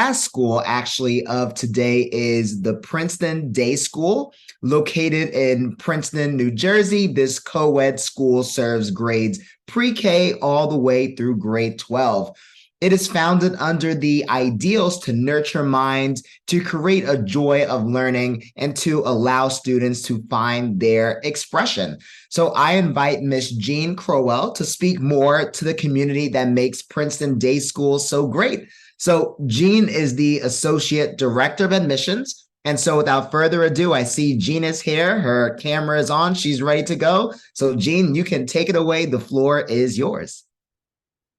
last school actually of today is the Princeton Day School, located in Princeton, New Jersey. This co-ed school serves grades pre-K all the way through grade 12. It is founded under the ideals to nurture minds, to create a joy of learning, and to allow students to find their expression. So I invite Miss Jean Crowell to speak more to the community that makes Princeton Day School so great. So Jean is the Associate Director of Admissions. And so without further ado, I see Jean is here. Her camera is on. She's ready to go. So Jean, you can take it away. The floor is yours.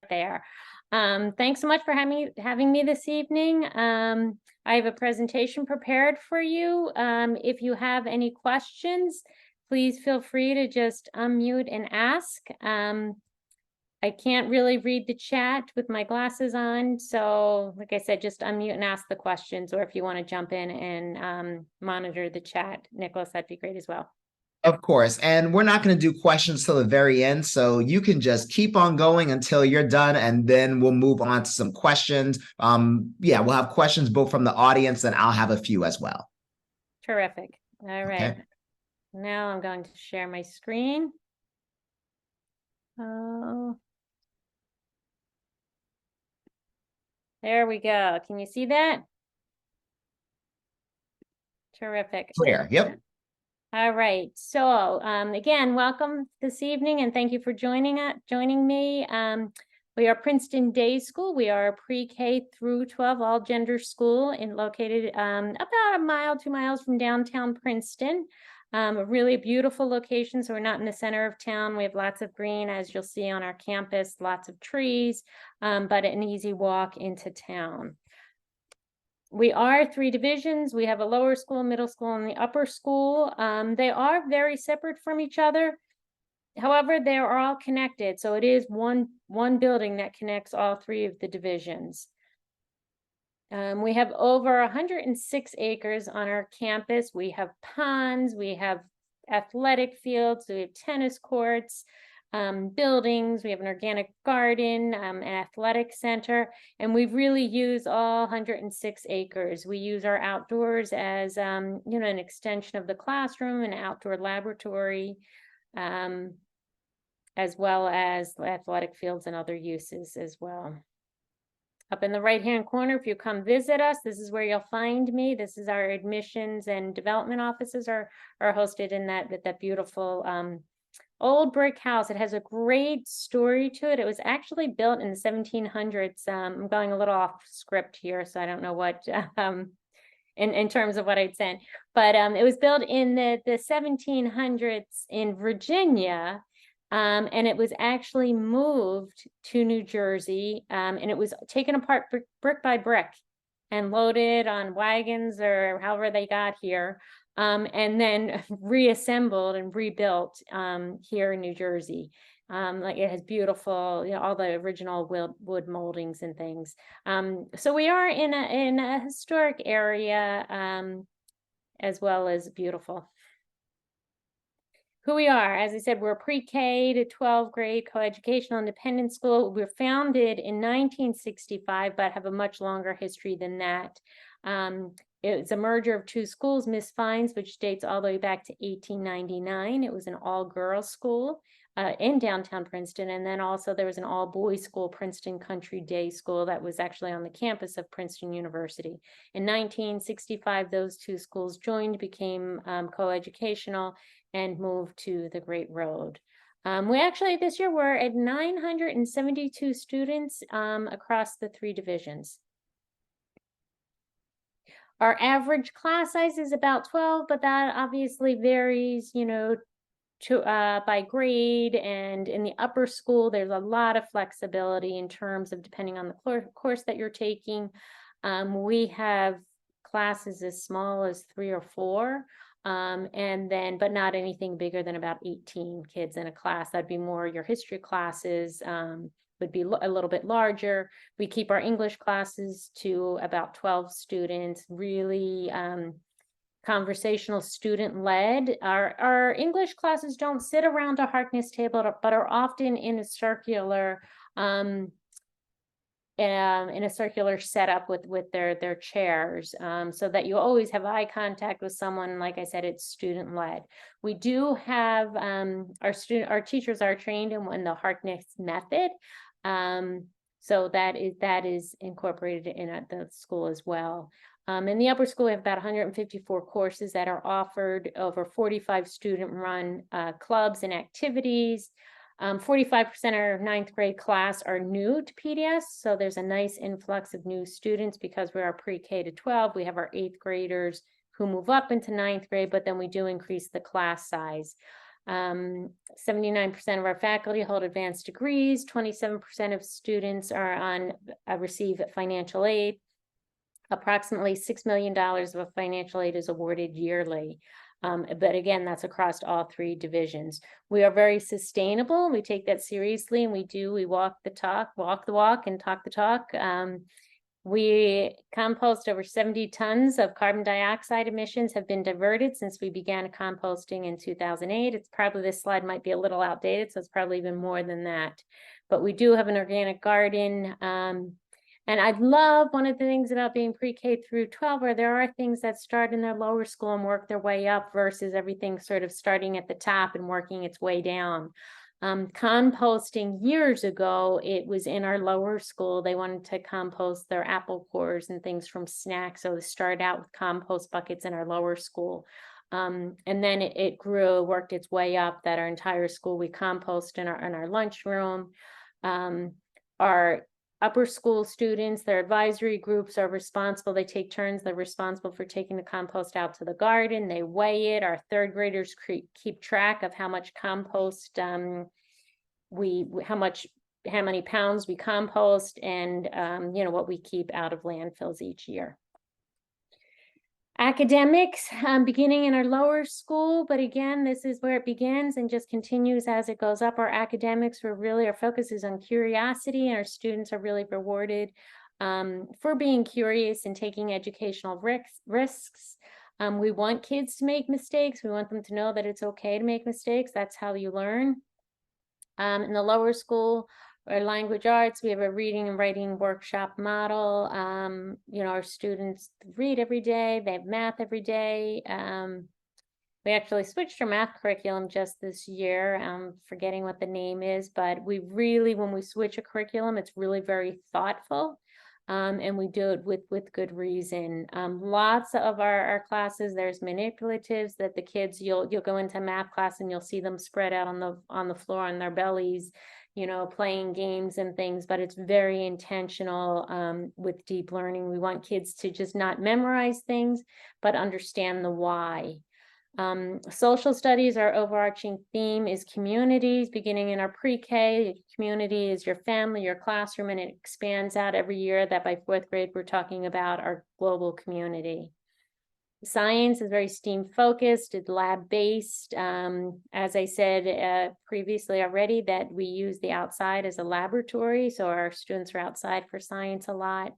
There. Thanks so much for having me this evening. I have a presentation prepared for you. If you have any questions, please feel free to just unmute and ask. I can't really read the chat with my glasses on, so like I said, just unmute and ask the questions, or if you want to jump in and monitor the chat, Nicholas, that'd be great as well. Of course. And we're not going to do questions till the very end. So you can just keep on going until you're done, and then we'll move on to some questions. Yeah, we'll have questions both from the audience, and I'll have a few as well. Terrific. All right. Okay. Now I'm going to share my screen. Oh, there we go. Can you see that? Terrific. Clear. Yep. All right. So again, welcome this evening, and thank you for joining me. We are Princeton Day School. We are a pre-K through 12 all gender school located about 2 miles from downtown Princeton. A really beautiful location. So we're not in the center of town. We have lots of green, as you'll see on our campus, lots of trees, but an easy walk into town. We are 3 divisions. We have a lower school, middle school, and the upper school. They are very separate from each other. However, they are all connected. So it is one building that connects all 3 of the divisions. We have over 106 acres on our campus. We have ponds, we have athletic fields, we have tennis courts, buildings, we have an organic garden, an athletic center, and we really use all 106 acres. We use our outdoors as an extension of the classroom, an outdoor laboratory, as well as athletic fields and other uses as well. Up in the right-hand corner, if you come visit us, this is where you'll find me. This is our admissions and development offices are hosted in that beautiful old brick house. It has a great story to it. It was actually built in the 1700s. I'm going a little off script here, so I don't know what in terms of what I'd sent, but it was built in the 1700s in Virginia. And it was actually moved to New Jersey, and it was taken apart brick by brick and loaded on wagons or however they got here, and then reassembled and rebuilt here in New Jersey. Like it has beautiful, all the original wood moldings and things. So we are in a historic area, as well as beautiful. Who we are, as I said, we're a pre-K to 12th grade coeducational independent school. We were founded in 1965, but have a much longer history than that. It's a merger of 2 schools, Miss Fine's, which dates all the way back to 1899. It was an all-girls school in downtown Princeton. And then also there was an all-boys school, Princeton Country Day School, that was actually on the campus of Princeton University. In 1965, those 2 schools joined, became coeducational, and moved to the Great Road. We actually, this year, we're at 972 students across the 3 divisions. Our average class size is about 12, but that obviously varies, by grade. And in the upper school, there's a lot of flexibility in terms of depending on the course that you're taking. We have classes as small as 3 or 4. But not anything bigger than about 18 kids in a class. That'd be more your history classes, would be a little bit larger. We keep our English classes to about 12 students, really conversational, student-led. Our English classes don't sit around a Harkness table, but are often in a circular in a circular setup with their chairs, so that you always have eye contact with someone. Like I said, it's student led. We do have our teachers are trained in the Harkness method. So that is incorporated in at the school as well. In the upper school, we have about 154 courses that are offered, over 45 student-run clubs and activities. 45% of our 9th grade class are new to PDS, so there's a nice influx of new students because we are pre-K to 12. We have our 8th graders who move up into 9th grade, but then we do increase the class size. 79% of our faculty hold advanced degrees. 27% of students are on receive financial aid. Approximately $6 million of financial aid is awarded yearly. But again, that's across all 3 divisions. We are very sustainable. We take that seriously, and we walk the walk and talk the talk. We compost over 70 tons of carbon dioxide emissions have been diverted since we began composting in 2008. It's probably, this slide might be a little outdated, so it's probably even more than that. But we do have an organic garden. And I love one of the things about being pre-K through 12, where there are things that start in their lower school and work their way up versus everything sort of starting at the top and working its way down. Composting years ago, it was in our lower school. They wanted to compost their apple cores and things from snacks. So they started out with compost buckets in our lower school. And then it grew, worked its way up that our entire school, we compost in our lunchroom. Our upper school students, their advisory groups are responsible. They take turns. They're responsible for taking the compost out to the garden. They weigh it. Our 3rd graders keep track of how much compost how many pounds we compost, and what we keep out of landfills each year. Academics, beginning in our lower school, but again, this is where it begins and just continues as it goes up. Our academics, our focus is on curiosity, and our students are really rewarded for being curious and taking educational risks. We want kids to make mistakes. We want them to know that it's okay to make mistakes. That's how you learn. In the lower school, or language arts, we have a reading and writing workshop model. Our students read every day. They have math every day. We actually switched our math curriculum just this year. I'm forgetting what the name is, but we really, when we switch a curriculum, it's really very thoughtful. And we do it with good reason. Lots of our classes, there's manipulatives that the kids, you'll go into math class and you'll see them spread out on the floor on their bellies, playing games and things, but it's very intentional with deep learning. We want kids to just not memorize things, but understand the why. Social studies, our overarching theme is communities. Beginning in our pre-K, community is your family, your classroom, and it expands out every year. That by 4th grade, we're talking about our global community. Science is very STEAM focused, it's lab based. As I said previously already, that we use the outside as a laboratory, so our students are outside for science a lot.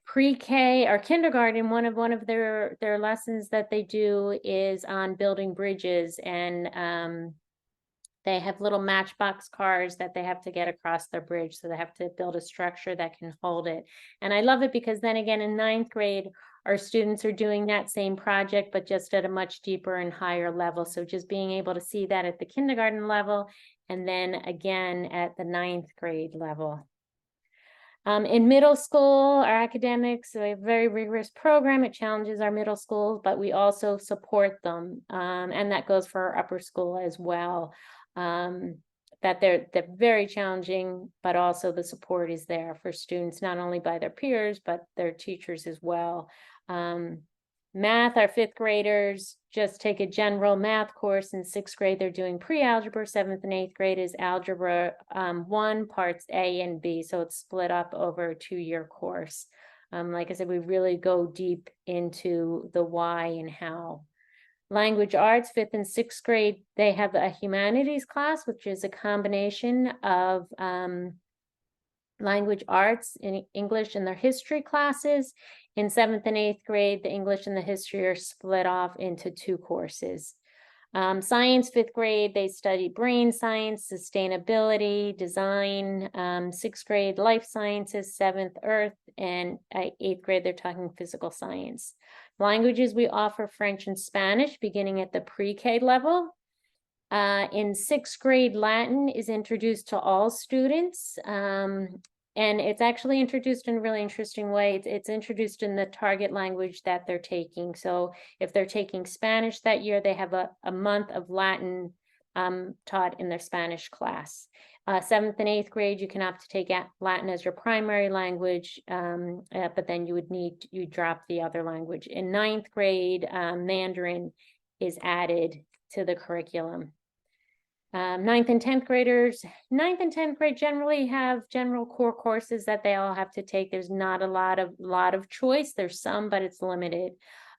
Pre-K or kindergarten, one of their lessons that they do is on building bridges, and they have little matchbox cars that they have to get across their bridge. So they have to build a structure that can hold it. And I love it because then again, in 9th grade, our students are doing that same project, but just at a much deeper and higher level. So just being able to see that at the kindergarten level, and then again at the 9th grade level. In middle school, our academics, we have a very rigorous program. It challenges our middle schools, but we also support them. And that goes for our upper school as well. That they're very challenging, but also the support is there for students, not only by their peers, but their teachers as well. Math, our 5th graders just take a general math course. In 6th grade, they're doing pre-algebra. 7th and 8th grade is algebra 1, parts A and B. So it's split up over a 2-year course. Like I said, we really go deep into the why and how. Language arts, 5th and 6th grade, they have a humanities class, which is a combination of language arts in English and their history classes. In 7th and 8th grade, the English and the history are split off into 2 courses. Science, 5th grade, they study brain science, sustainability, design. 6th grade, life sciences. 7th, earth. And 8th grade, they're talking physical science. Languages, we offer French and Spanish beginning at the pre-K level. In 6th grade, Latin is introduced to all students. And it's actually introduced in a really interesting way. It's introduced in the target language that they're taking. So if they're taking Spanish that year, they have a month of Latin taught in their Spanish class. 7th and 8th grade, you can opt to take Latin as your primary language, but then you drop the other language. In 9th grade, Mandarin is added to the curriculum. 9th and 10th graders, 9th and 10th grade generally have general core courses that they all have to take. There's not a lot of choice. There's some, but it's limited.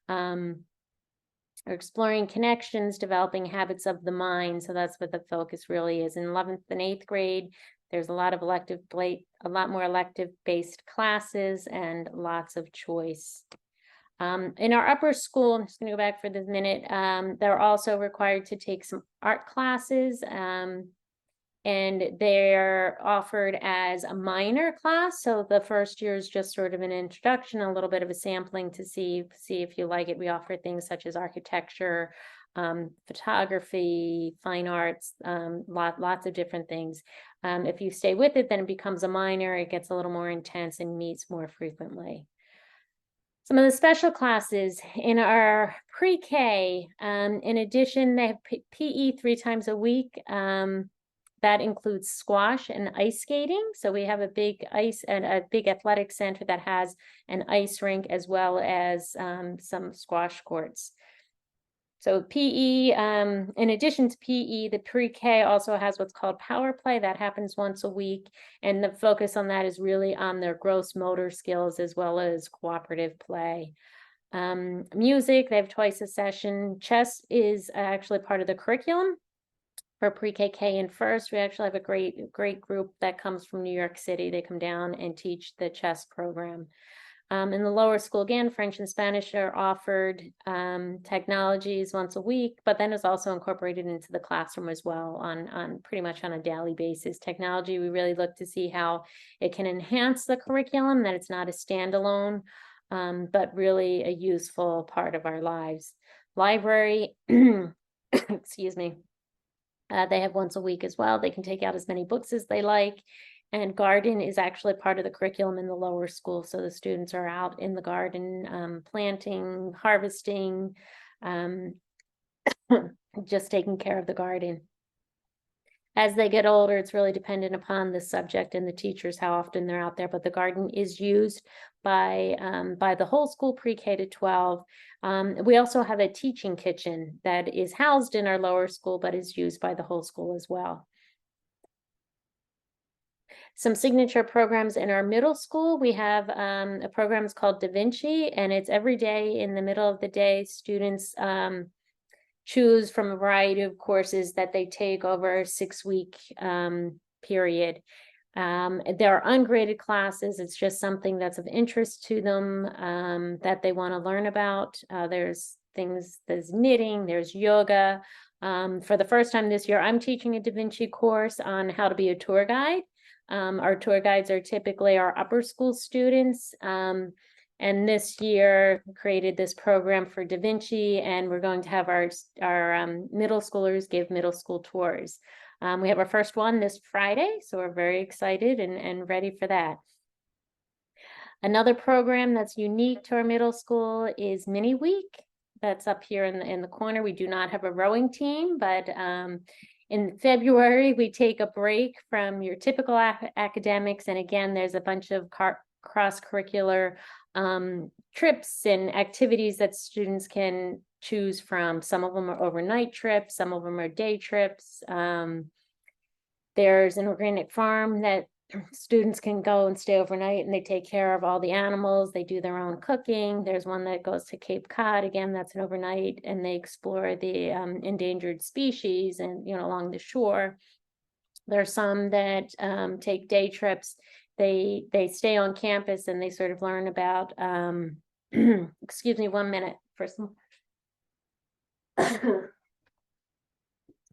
Or exploring connections, developing habits of the mind. So that's what the focus really is. In 11th and 8th grade, there's a lot more elective-based classes and lots of choice. In our upper school, I'm just going to go back for this minute, they're also required to take some art classes, and they're offered as a minor class. So the first year is just sort of an introduction, a little bit of a sampling to see if you like it. We offer things such as architecture, photography, fine arts, lots of different things. If you stay with it, then it becomes a minor. It gets a little more intense and meets more frequently. Some of the special classes in our pre-K, in addition, they have PE 3 times a week. That includes squash and ice skating. So we have a big athletic center that has an ice rink as well as some squash courts. So PE, in addition to PE, the pre-K also has what's called power play that happens once a week. And the focus on that is really on their gross motor skills as well as cooperative play. Music, they have twice a session. Chess is actually part of the curriculum for pre-KK and first. We actually have a great group that comes from New York City. They come down and teach the chess program. In the lower school, again, French and Spanish are offered. Technologies once a week, but then is also incorporated into the classroom as well on pretty much on a daily basis. Technology, we really look to see how it can enhance the curriculum, that it's not a standalone, but really a useful part of our lives. Library, excuse me, they have once a week as well. They can take out as many books as they like. And garden is actually part of the curriculum in the lower school. So the students are out in the garden, planting, harvesting, just taking care of the garden. As they get older, it's really dependent upon the subject and the teachers, how often they're out there. But the garden is used by the whole school, pre-K to 12. We also have a teaching kitchen that is housed in our lower school, but is used by the whole school as well. Some signature programs in our middle school. We have a program called Da Vinci, and it's every day in the middle of the day. Students choose from a variety of courses that they take over a 6-week period. There are ungraded classes. It's just something that's of interest to them that they want to learn about. There's knitting, there's yoga. For the first time this year, I'm teaching a Da Vinci course on how to be a tour guide. Our tour guides are typically our upper school students. And this year created this program for Da Vinci, and we're going to have our middle schoolers give middle school tours. We have our first one this Friday, so we're very excited and ready for that. Another program that's unique to our middle school is Mini Week. That's up here in the corner. We do not have a rowing team, but in February, we take a break from your typical academics. And again, there's a bunch of cross-curricular trips and activities that students can choose from. Some of them are overnight trips, some of them are day trips. There's an organic farm that students can go and stay overnight, and they take care of all the animals. They do their own cooking. There's one that goes to Cape Cod. Again, that's an overnight, and they explore the endangered species and along the shore. There are some that take day trips. They stay on campus and they sort of learn about excuse me 1 minute for some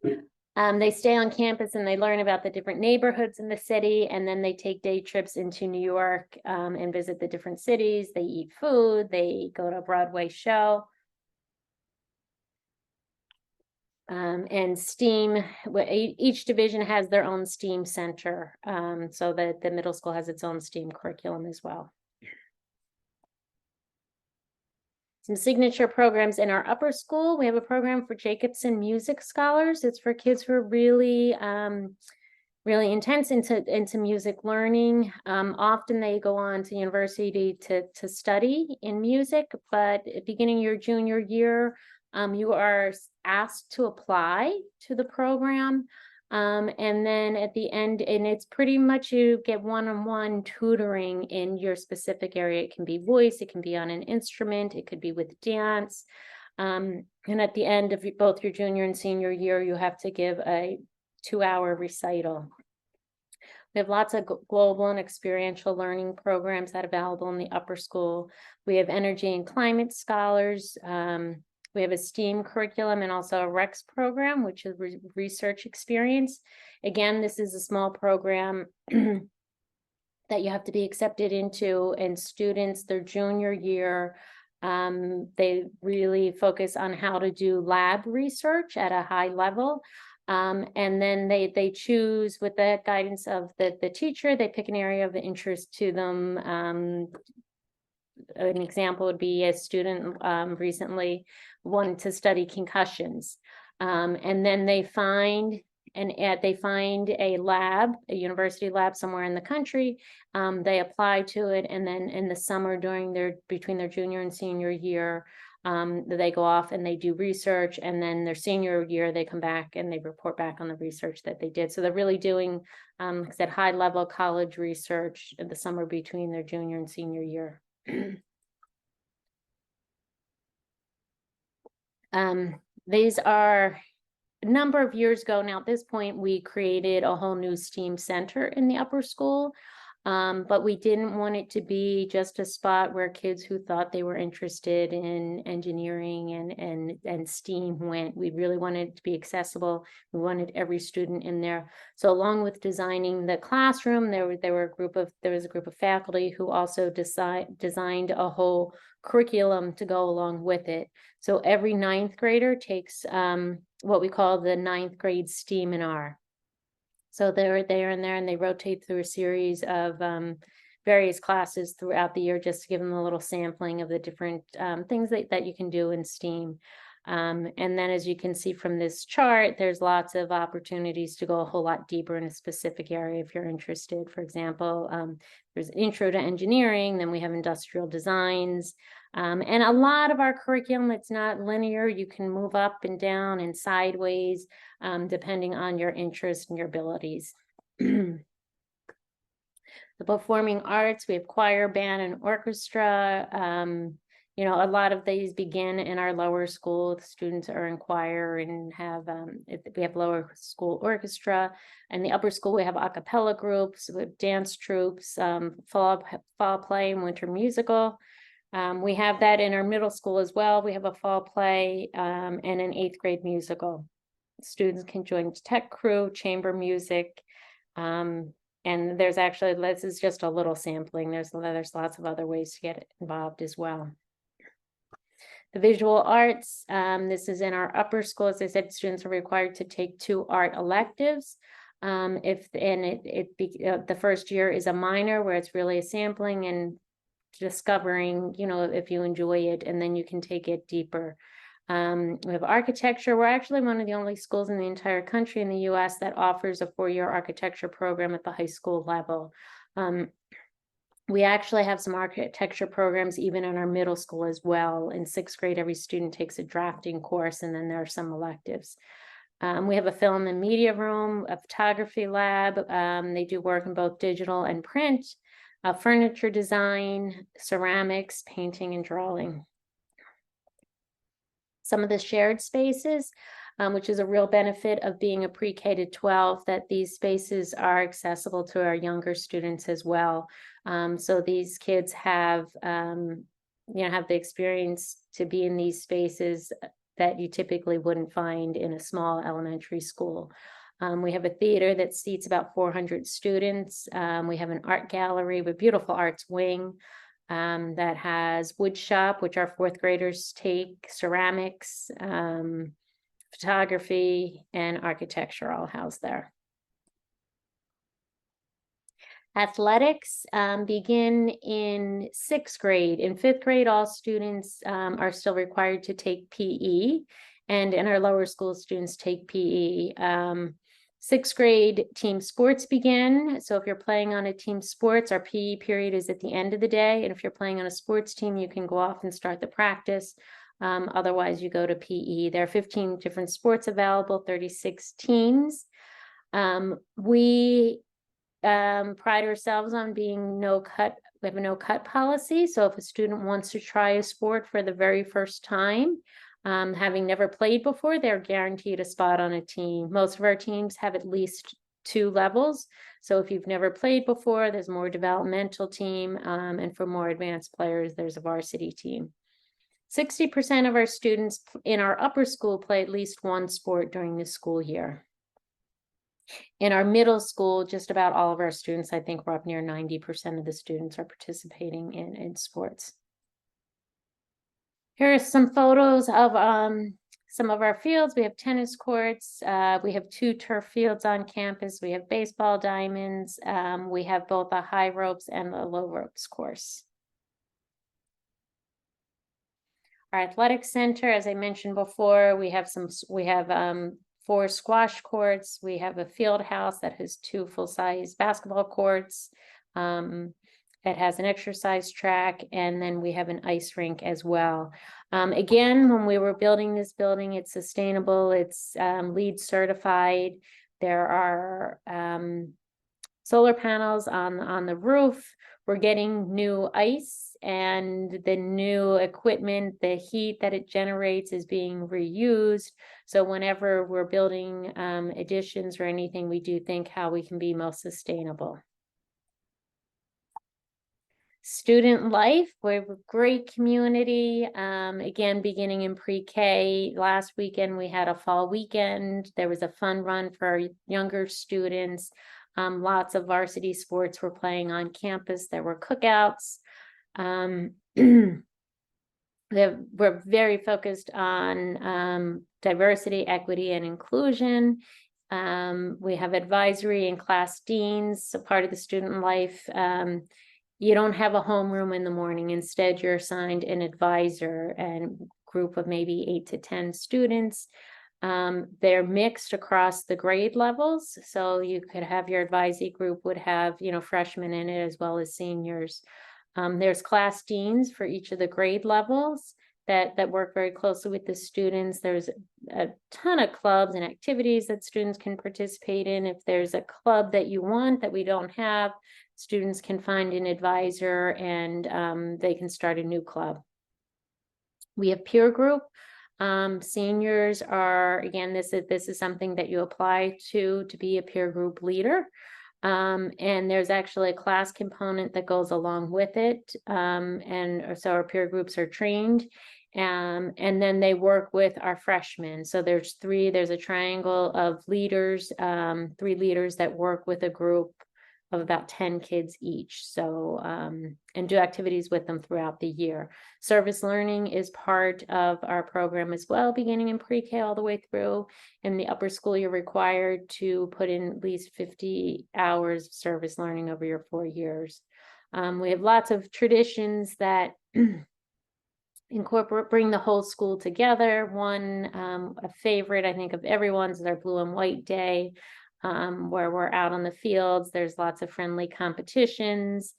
They stay on campus and they learn about the different neighborhoods in the city, and then they take day trips into New York and visit the different cities. They eat food, they go to a Broadway show. And STEAM, each division has their own STEAM center, so that the middle school has its own STEAM curriculum as well. Some signature programs in our upper school. We have a program for Jacobson Music Scholars. It's for kids who are really, really intense into music learning. Often they go on to university to study in music, but beginning your junior year, you are asked to apply to the program. And then at the end, and it's pretty much you get one-on-one tutoring in your specific area. It can be voice, it can be on an instrument, it could be with dance. And at the end of both your junior and senior year, you have to give a 2-hour recital. We have lots of global and experiential learning programs that are available in the upper school. We have energy and climate scholars. We have a STEAM curriculum and also a REX program, which is research experience. Again, this is a small program that you have to be accepted into, and students, their junior year, they really focus on how to do lab research at a high level. And then they choose, with the guidance of the teacher, they pick an area of interest to them. An example would be a student recently wanted to study concussions. And then they find a lab, a university lab somewhere in the country. They apply to it, and then in the summer between their junior and senior year, they go off and they do research, and then their senior year they come back and they report back on the research that they did. So they're really doing like I said, high level college research in the summer between their junior and senior year. These are a number of years ago now. At this point, we created a whole new STEAM center in the upper school. But we didn't want it to be just a spot where kids who thought they were interested in engineering and STEAM went. We really wanted it to be accessible. We wanted every student in there. So along with designing the classroom, there was a group of faculty who also designed a whole curriculum to go along with it. So every 9th grader takes what we call the 9th grade STEAM and R. So they're there and there, and they rotate through a series of various classes throughout the year, just to give them a little sampling of the different things that you can do in STEAM. And then, as you can see from this chart, there's lots of opportunities to go a whole lot deeper in a specific area if you're interested. For example, there's an intro to engineering, then we have industrial designs. And a lot of our curriculum, it's not linear. You can move up and down and sideways, depending on your interest and your abilities. The performing arts, we have choir, band, and orchestra. You know, a lot of these begin in our lower school. The students are in choir and we have lower school orchestra. In the upper school, we have a cappella groups, we have dance troops, fall play, and winter musical. We have that in our middle school as well. We have a fall play and an 8th grade musical. Students can join tech crew, chamber music, and there's actually, this is just a little sampling. There's lots of other ways to get involved as well. The visual arts, this is in our upper school. As I said, students are required to take 2 art electives. The first year is a minor, where it's really a sampling and discovering, you know, if you enjoy it, and then you can take it deeper. We have architecture. We're actually one of the only schools in the entire country in the US that offers a 4-year architecture program at the high school level. We actually have some architecture programs even in our middle school as well. In 6th grade, every student takes a drafting course, and then there are some electives. We have a film and media room, a photography lab. They do work in both digital and print, furniture design, ceramics, painting, and drawing. Some of the shared spaces, which is a real benefit of being a pre-K to 12, that these spaces are accessible to our younger students as well. So these kids have the experience to be in these spaces that you typically wouldn't find in a small elementary school. We have a theater that seats about 400 students. We have an art gallery with beautiful arts wing that has wood shop, which our fourth graders take, ceramics, photography, and architecture all housed there. Athletics begin in 6th grade. In 5th grade, all students are still required to take PE, and in our lower school, students take PE. 6th grade team sports begin. So if you're playing on a team sports, our PE period is at the end of the day. And if you're playing on a sports team, you can go off and start the practice. Otherwise, you go to PE. There are 15 different sports available, 36 teams. We pride ourselves on being no cut. We have a no cut policy. So if a student wants to try a sport for the very first time, having never played before, they're guaranteed a spot on a team. Most of our teams have at least 2 levels. So if you've never played before, there's more developmental team. And for more advanced players, there's a varsity team. 60% of our students in our upper school play at least one sport during the school year. In our middle school, just about all of our students, I think we're up near 90% of the students are participating in sports. Here are some photos of some of our fields. We have tennis courts. We have 2 turf fields on campus. We have baseball diamonds. We have both a high ropes and a low ropes course. Our athletic center, as I mentioned before, we have 4 squash courts. We have a field house that has 2 full-size basketball courts. It has an exercise track, and then we have an ice rink as well. Again, when we were building this building, it's sustainable, it's LEED certified. There are solar panels on the roof. We're getting new ice, and the new equipment, the heat that it generates is being reused. So whenever we're building additions or anything, we do think how we can be most sustainable. Student life, we're a great community. Again, beginning in pre-K. Last weekend, we had a fall weekend. There was a fun run for our younger students. Lots of varsity sports were playing on campus. There were cookouts. We're very focused on diversity, equity, and inclusion. We have advisory and class deans, so part of the student life. You don't have a homeroom in the morning. Instead, you're assigned an advisor and group of maybe 8 to 10 students. They're mixed across the grade levels. So you could have your advisory group would have, freshmen in it as well as seniors. There's class deans for each of the grade levels that work very closely with the students. There's a ton of clubs and activities that students can participate in. If there's a club that you want that we don't have, students can find an advisor and they can start a new club. We have peer group. Seniors are, again, this is something that you apply to be a peer group leader. And there's actually a class component that goes along with it. And so our peer groups are trained. And then they work with our freshmen. So there's a triangle of leaders, 3 leaders that work with a group of about 10 kids each. So, and do activities with them throughout the year. Service learning is part of our program as well, beginning in pre-K all the way through. In the upper school, you're required to put in at least 50 hours of service learning over your 4 years. We have lots of traditions that bring the whole school together. One, a favorite, I think, of everyone's is our Blue and White Day, where we're out on the fields. There's lots of friendly competitions.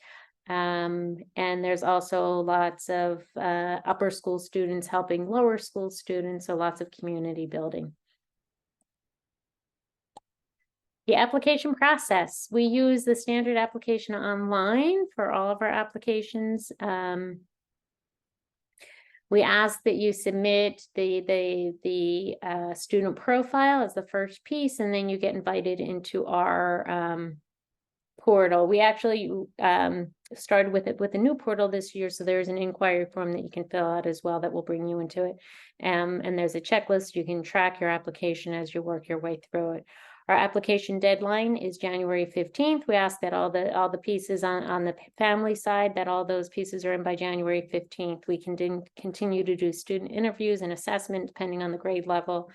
And there's also lots of upper school students helping lower school students, so lots of community building. The application process. We use the standard application online for all of our applications. We ask that you submit the student profile as the first piece, and then you get invited into our portal. We actually started with it with a new portal this year. So there's an inquiry form that you can fill out as well that will bring you into it. And there's a checklist. You can track your application as you work your way through it. Our application deadline is January 15th. We ask that all the pieces on the family side, that all those pieces are in by January 15th. We can continue to do student interviews and assessment depending on the grade level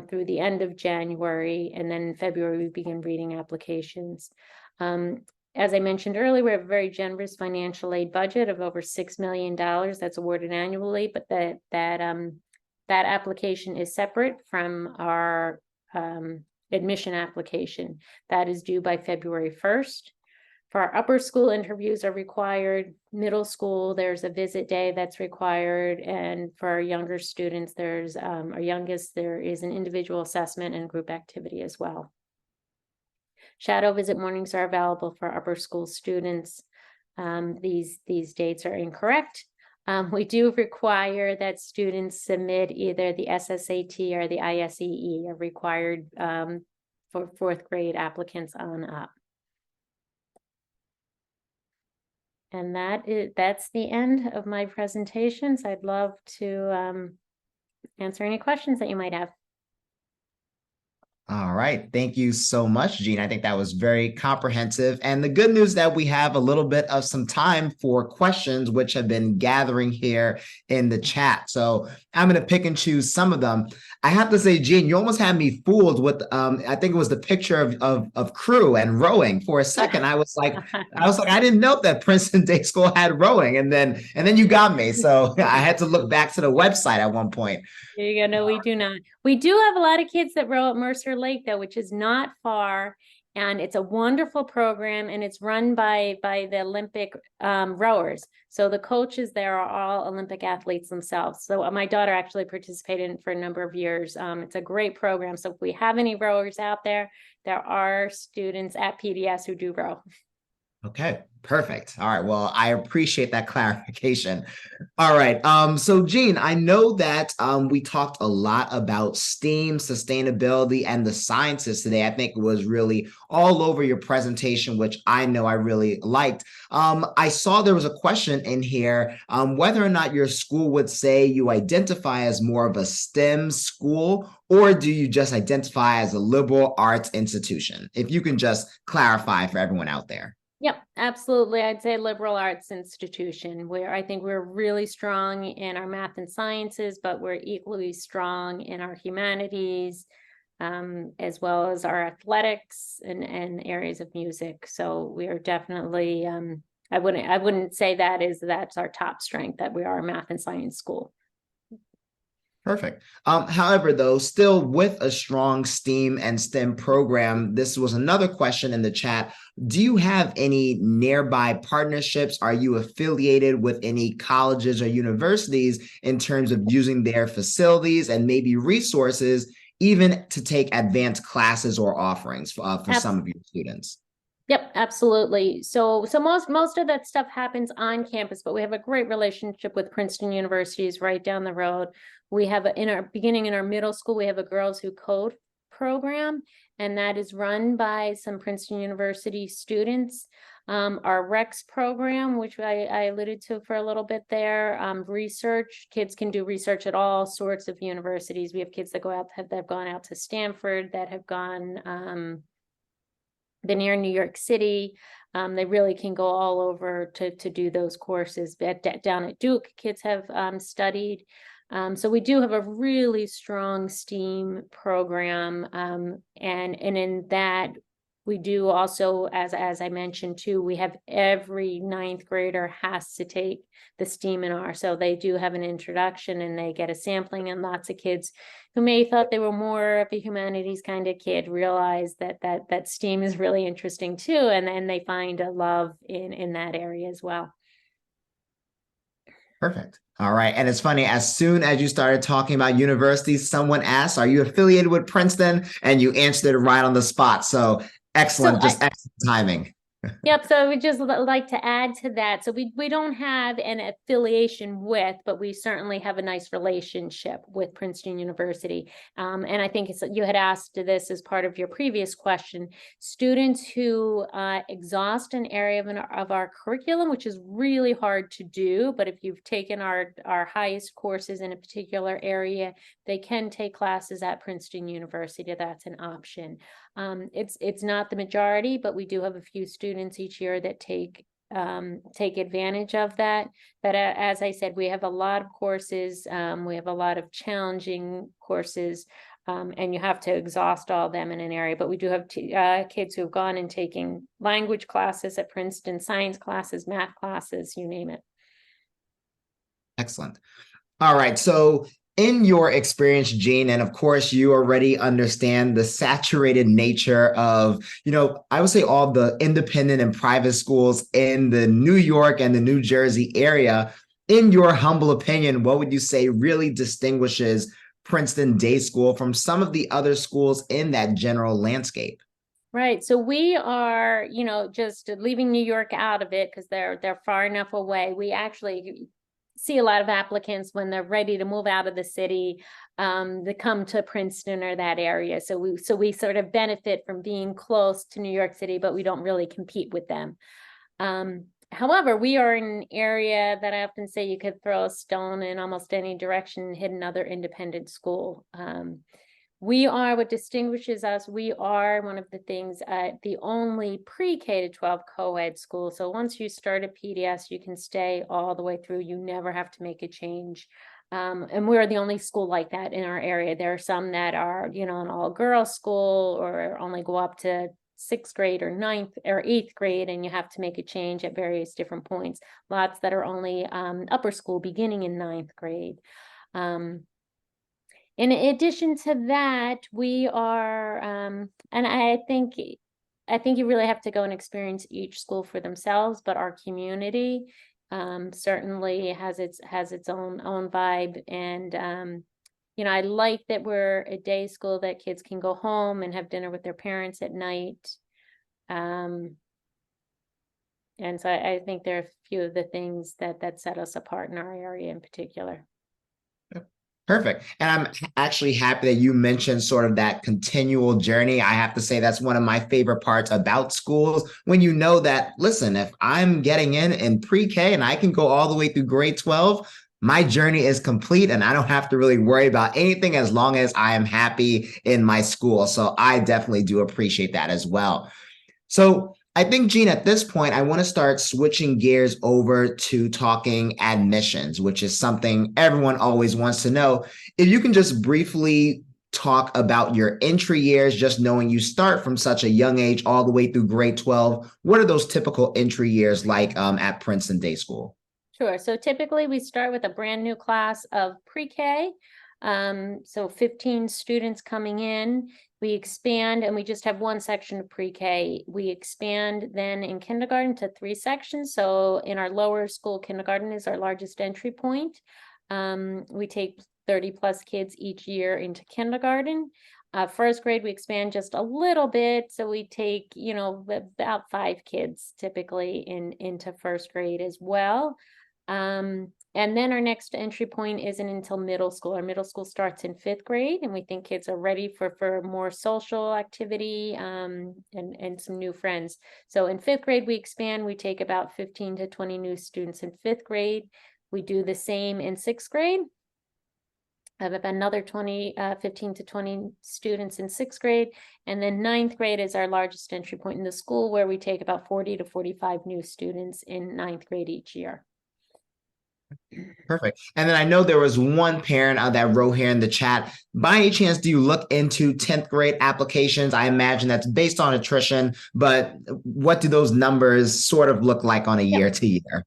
through the end of January. And then in February, we begin reading applications. As I mentioned earlier, we have a very generous financial aid budget of over $6 million that's awarded annually, but that application is separate from our admission application. That is due by February 1st. For our upper school, interviews are required. Middle school, there's a visit day that's required. And for our younger students, there's our youngest, there is an individual assessment and group activity as well. Shadow visit mornings are available for upper school students. These dates are incorrect. We do require that students submit either the SSAT or the ISEE are required for fourth grade applicants on up. And that's the end of my presentations. I'd love to answer any questions that you might have. All right. Thank you so much, Jean. I think that was very comprehensive. And the good news that we have a little bit of some time for questions, which have been gathering here in the chat. So I'm going to pick and choose some of them. I have to say, Jean, you almost had me fooled with, I think it was the picture of crew and rowing. For a second, I was like, I didn't know that Princeton Day School had rowing. And then you got me. So I had to look back to the website at one point. There you go. No, we do not. We do have a lot of kids that row at Mercer Lake, though, which is not far. And it's a wonderful program, and it's run by the Olympic rowers. So the coaches there are all Olympic athletes themselves. So my daughter actually participated in it for a number of years. It's a great program. So if we have any rowers out there, there are students at PDS who do row. Okay, perfect. All right. Well, I appreciate that clarification. All right. So Jean, I know that we talked a lot about STEAM, sustainability, and the sciences today. I think it was really all over your presentation, which I know I really liked. I saw there was a question in here, whether or not your school would say you identify as more of a STEM school, or do you just identify as a liberal arts institution? If you can just clarify for everyone out there. Yep, absolutely. I'd say liberal arts institution, where I think we're really strong in our math and sciences, but we're equally strong in our humanities, as well as our athletics and areas of music. So we are definitely, I wouldn't say that's our top strength, that we are a math and science school. Perfect. However, though, still with a strong STEAM and STEM program, this was another question in the chat. Do you have any nearby partnerships? Are you affiliated with any colleges or universities in terms of using their facilities and maybe resources, even to take advanced classes or offerings for some of your students? Yep, absolutely. So most of that stuff happens on campus, but we have a great relationship with Princeton University right down the road. We have in our middle school, we have a Girls Who Code program, and that is run by some Princeton University students. Our REX program, which I alluded to for a little bit there, research, kids can do research at all sorts of universities. We have kids that have gone out to Stanford, that have gone been here in New York City. They really can go all over to do those courses. Down at Duke, kids have studied. So we do have a really strong STEAM program. And in that, we do also, as I mentioned too, we have every ninth grader has to take the STEAM and R. So they do have an introduction and they get a sampling, and lots of kids who may have thought they were more of a humanities kind of kid realize that STEAM is really interesting too. And then they find a love in that area as well. Perfect. All right. And it's funny, as soon as you started talking about universities, someone asked, are you affiliated with Princeton? And you answered it right on the spot. So excellent, excellent timing. Yep, so we just like to add to that. So we don't have an affiliation with, but we certainly have a nice relationship with Princeton University. And I think you had asked this as part of your previous question. Students who exhaust an area of our curriculum, which is really hard to do, but if you've taken our highest courses in a particular area, they can take classes at Princeton University. That's an option. It's not the majority, but we do have a few students each year that take advantage of that. But as I said, we have a lot of courses. We have a lot of challenging courses, and you have to exhaust all of them in an area. But we do have kids who have gone and taking language classes at Princeton, science classes, math classes, you name it. Excellent. All right. So in your experience, Jean, and of course, you already understand the saturated nature of, I would say all the independent and private schools in the New York and the New Jersey area. In your humble opinion, what would you say really distinguishes Princeton Day School from some of the other schools in that general landscape? Right. So we are, just leaving New York out of it because they're far enough away. We actually see a lot of applicants when they're ready to move out of the city, to come to Princeton or that area. So we sort of benefit from being close to New York City, but we don't really compete with them. However, we are in an area that I often say you could throw a stone in almost any direction and hit another independent school. What distinguishes us, we are one of the things, the only pre-K to 12 co-ed school. So once you start at PDS, you can stay all the way through. You never have to make a change. And we're the only school like that in our area. There are some that are, an all-girls school or only go up to 6th grade or 9th or 8th grade, and you have to make a change at various different points. Lots that are only upper school beginning in 9th grade. In addition to that, we are, and I think you really have to go and experience each school for themselves, but our community certainly has its own vibe. And I like that we're a day school that kids can go home and have dinner with their parents at night. And so I think there are a few of the things that set us apart in our area in particular. Perfect. And I'm actually happy that you mentioned sort of that continual journey. I have to say that's one of my favorite parts about schools, when you know that, listen, if I'm getting in pre-K and I can go all the way through grade 12, my journey is complete and I don't have to really worry about anything as long as I am happy in my school. So I definitely do appreciate that as well. So I think, Jean, at this point, I want to start switching gears over to talking admissions, which is something everyone always wants to know. If you can just briefly talk about your entry years, just knowing you start from such a young age all the way through grade 12, what are those typical entry years like at Princeton Day School? Sure. So typically we start with a brand new class of pre-K. So 15 students coming in. We expand and we just have one section of pre-K. We expand then in kindergarten to 3 sections. So in our lower school, kindergarten is our largest entry point. We take 30 plus kids each year into kindergarten. First grade, we expand just a little bit. So we take, about 5 kids typically into first grade as well. And then our next entry point isn't until middle school. Our middle school starts in 5th grade, and we think kids are ready for more social activity and some new friends. So in 5th grade, we expand. We take about 15 to 20 new students in 5th grade. We do the same in 6th grade. I have about another 15 to 20 students in 6th grade. And then 9th grade is our largest entry point in the school, where we take about 40 to 45 new students in 9th grade each year. Perfect. And then I know there was one parent that wrote here in the chat. By any chance, do you look into 10th grade applications? I imagine that's based on attrition, but what do those numbers sort of look like on a year to year?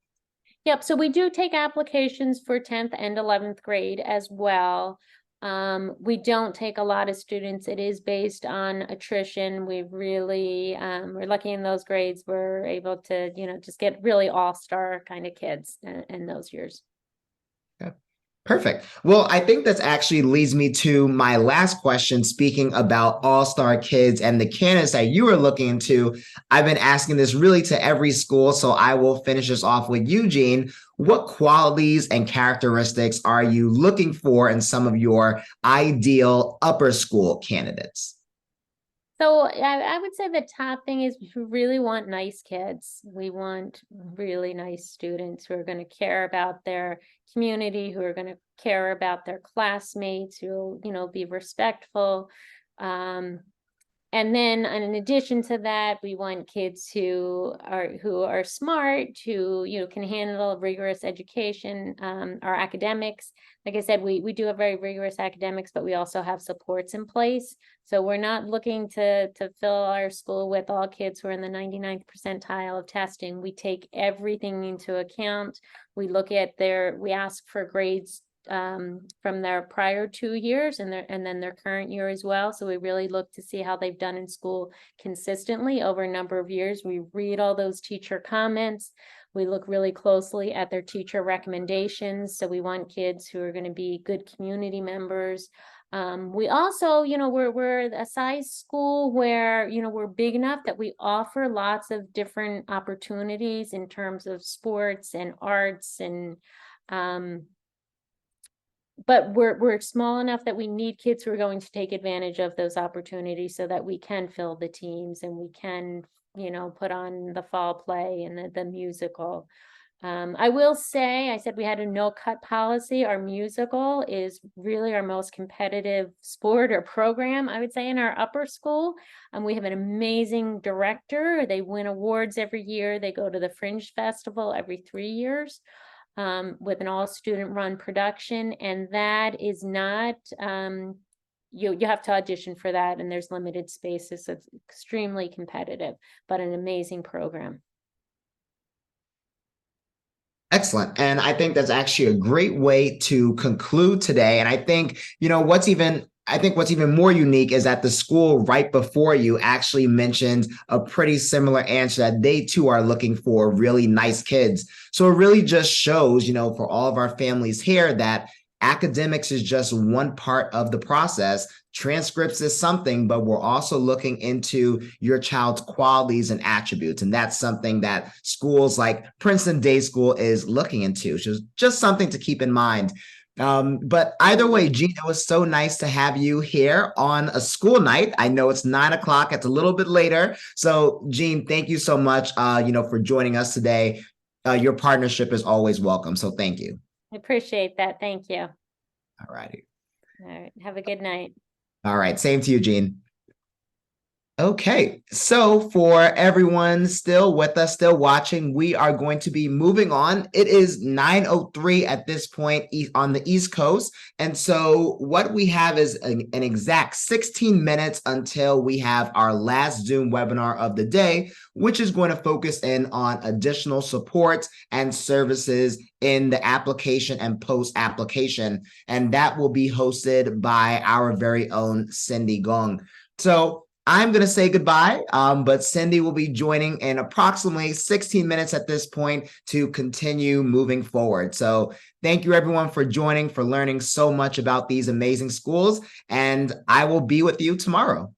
Yep. So we do take applications for 10th and 11th grade as well. We don't take a lot of students. It is based on attrition. We've really, we're lucky in those grades. We're able to, just get really all-star kind of kids in those years. Okay. Perfect. Well, I think that's actually leads me to my last question. Speaking about all-star kids and the candidates that you are looking into, I've been asking this really to every school, so I will finish this off with Eugene. What qualities and characteristics are you looking for in some of your ideal upper school candidates? So I would say the top thing is we really want nice kids. We want really nice students who are going to care about their community, who are going to care about their classmates, who will, be respectful. And then in addition to that, we want kids who are smart, who can handle rigorous education, our academics. Like I said, we do have very rigorous academics, but we also have supports in place. So we're not looking to fill our school with all kids who are in the 99th percentile of testing. We take everything into account. We look at we ask for grades from their prior 2 years and then their current year as well. So we really look to see how they've done in school consistently over a number of years. We read all those teacher comments. We look really closely at their teacher recommendations. So we want kids who are going to be good community members. We also, we're a size school where, we're big enough that we offer lots of different opportunities in terms of sports and arts and but we're small enough that we need kids who are going to take advantage of those opportunities so that we can fill the teams and we can, put on the fall play and the musical. I will say, I said we had a no cut policy. Our musical is really our most competitive sport or program, I would say, in our upper school. We have an amazing director. They win awards every year. They go to the Fringe Festival every 3 years. With an all-student run production, and that is not you have to audition for that, and there's limited spaces, so it's extremely competitive, but an amazing program. Excellent. And I think that's actually a great way to conclude today. And I think, what's even more unique is that the school right before you actually mentioned a pretty similar answer, that they too are looking for really nice kids. So it really just shows, for all of our families here, that academics is just one part of the process. Transcripts is something, but we're also looking into your child's qualities and attributes. And that's something that schools like Princeton Day School is looking into. So just something to keep in mind. But either way, Jean, it was so nice to have you here on a school night. I know it's 9 o'clock. It's a little bit later. So Jean, thank you so much, for joining us today. Your partnership is always welcome. So thank you. I appreciate that. Thank you. All righty. All right. Have a good night. All right. Same to you, Jean. Okay, so for everyone still with us, still watching, we are going to be moving on. It is 9:03 at this point on the East Coast. And so what we have is an exact 16 minutes until we have our last Zoom webinar of the day, which is going to focus in on additional supports and services in the application and post-application. And that will be hosted by our very own Cindy Gong. So I'm going to say goodbye, but Cindy will be joining in approximately 16 minutes at this point to continue moving forward. So thank you, everyone, for joining, for learning so much about these amazing schools, and I will be with you tomorrow.